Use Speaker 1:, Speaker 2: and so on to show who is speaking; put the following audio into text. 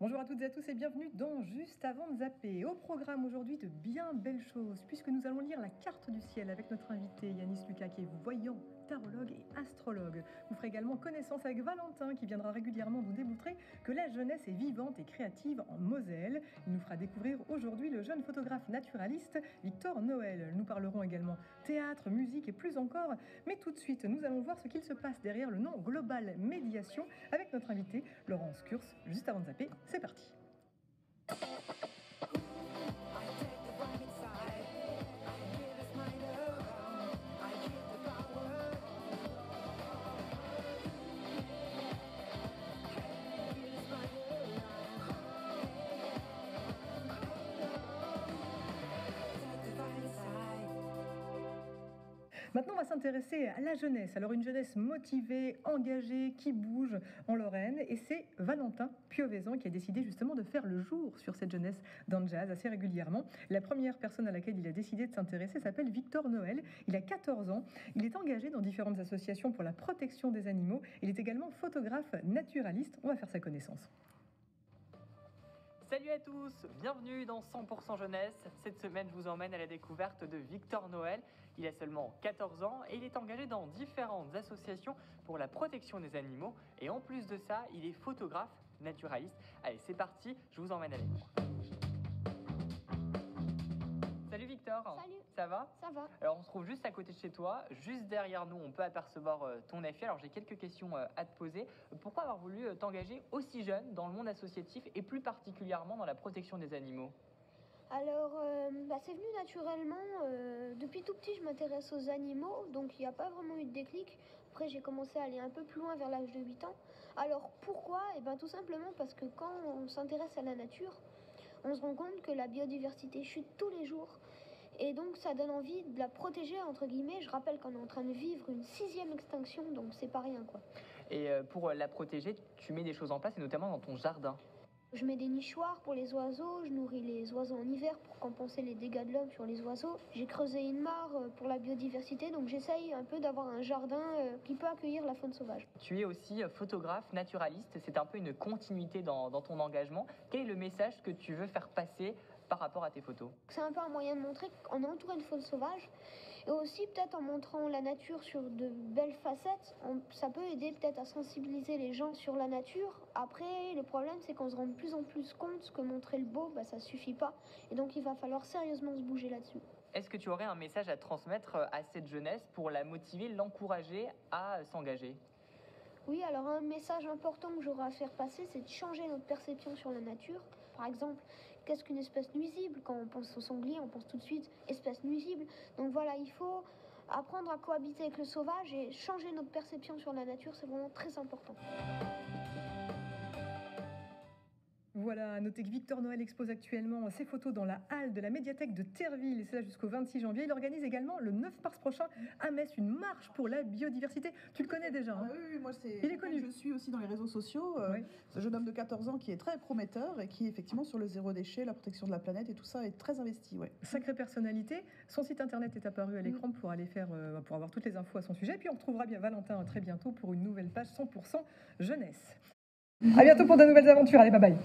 Speaker 1: Bonjour à toutes et à tous et bienvenue dans Juste avant de zapper. Au programme aujourd'hui de bien belles choses puisque nous allons lire la carte du ciel avec notre invité Yanis Lucas qui est voyant, tarologue et astrologue. Vous ferez également connaissance avec Valentin qui viendra régulièrement nous démontrer que la jeunesse est vivante et créative en Moselle. Il nous fera découvrir aujourd'hui le jeune photographe naturaliste Victor Noël. Nous parlerons également théâtre, musique et plus encore. Mais tout de suite, nous allons voir ce qu'il se passe derrière le nom Global Médiation avec notre invité Laurence Kurz. Juste avant de zapper, c'est parti. Maintenant, on va s'intéresser à la jeunesse. Alors, une jeunesse motivée, engagée, qui bouge en Lorraine. Et c'est Valentin Piovesan qui a décidé justement de faire le jour sur cette jeunesse dans le jazz assez régulièrement. La première personne à laquelle il a décidé de s'intéresser s'appelle Victor Noël. Il a 14 ans. Il est engagé dans différentes associations pour la protection des animaux. Il est également photographe naturaliste. On va faire sa connaissance.
Speaker 2: Salut à tous, bienvenue dans 100% Jeunesse. Cette semaine, je vous emmène à la découverte de Victor Noël. Il a seulement 14 ans et il est engagé dans différentes associations pour la protection des animaux. Et en plus de ça, il est photographe naturaliste. Allez, c'est parti, je vous emmène avec moi. Salut Victor.
Speaker 3: Salut.
Speaker 2: Ça va?
Speaker 3: Ça va.
Speaker 2: Alors on se trouve juste à côté de chez toi, juste derrière nous on peut apercevoir ton effet. Alors j'ai quelques questions à te poser. Pourquoi avoir voulu t'engager aussi jeune dans le monde associatif et plus particulièrement dans la protection des animaux?
Speaker 3: Alors, c'est venu naturellement. Depuis tout petit, je m'intéresse aux animaux, donc il n'y a pas vraiment eu de déclic. Après, j'ai commencé à aller un peu plus loin vers l'âge de 8 ans. Alors, pourquoi? Tout simplement parce que quand on s'intéresse à la nature, on se rend compte que la biodiversité chute tous les jours. Et donc, ça donne envie de la protéger, entre guillemets. Je rappelle qu'on est en train de vivre une 6e extinction, donc c'est pas rien, quoi.
Speaker 2: Et pour la protéger, tu mets des choses en place, et notamment dans ton jardin.
Speaker 3: Je mets des nichoirs pour les oiseaux, je nourris les oiseaux en hiver pour compenser les dégâts de l'homme sur les oiseaux. J'ai creusé une mare pour la biodiversité, donc j'essaye un peu d'avoir un jardin qui peut accueillir la faune sauvage.
Speaker 2: Tu es aussi photographe naturaliste, c'est un peu une continuité dans ton engagement. Quel est le message que tu veux faire passer par rapport à tes photos?
Speaker 3: C'est un peu un moyen de montrer qu'on est entouré de faune sauvage et aussi peut-être en montrant la nature sur de belles facettes, ça peut aider peut-être à sensibiliser les gens sur la nature. Après, le problème c'est qu'on se rend de plus en plus compte que montrer le beau, ça suffit pas et donc il va falloir sérieusement se bouger là-dessus.
Speaker 2: Est-ce que tu aurais un message à transmettre à cette jeunesse pour la motiver, l'encourager à s'engager?
Speaker 3: Oui, alors un message important que j'aurai à faire passer, c'est de changer notre perception sur la nature. Par exemple, qu'est-ce qu'une espèce nuisible? Quand on pense au sanglier, on pense tout de suite espèce nuisible. Donc voilà, il faut apprendre à cohabiter avec le sauvage et changer notre perception sur la nature, c'est vraiment très important.
Speaker 1: Voilà, à noter que Victor Noël expose actuellement ses photos dans la halle de la médiathèque de Terreville, et c'est là jusqu'au 26 janvier. Il organise également le 9 mars prochain à Metz une marche pour la biodiversité. Tu le connais déjà, hein?
Speaker 4: Oui, moi
Speaker 1: Il est connu.
Speaker 4: Je suis aussi dans les réseaux sociaux.
Speaker 1: Oui.
Speaker 4: Ce jeune homme de 14 ans qui est très prometteur et qui effectivement sur le zéro déchet, la protection de la planète et tout ça est très investi. Ouais.
Speaker 1: Sacrée personnalité. Son site internet est apparu à l'écran pour aller faire, pour avoir toutes les infos à son sujet. Puis on retrouvera bien Valentin très bientôt pour une nouvelle page 100% jeunesse. À bientôt pour de nouvelles aventures. Allez, bye bye.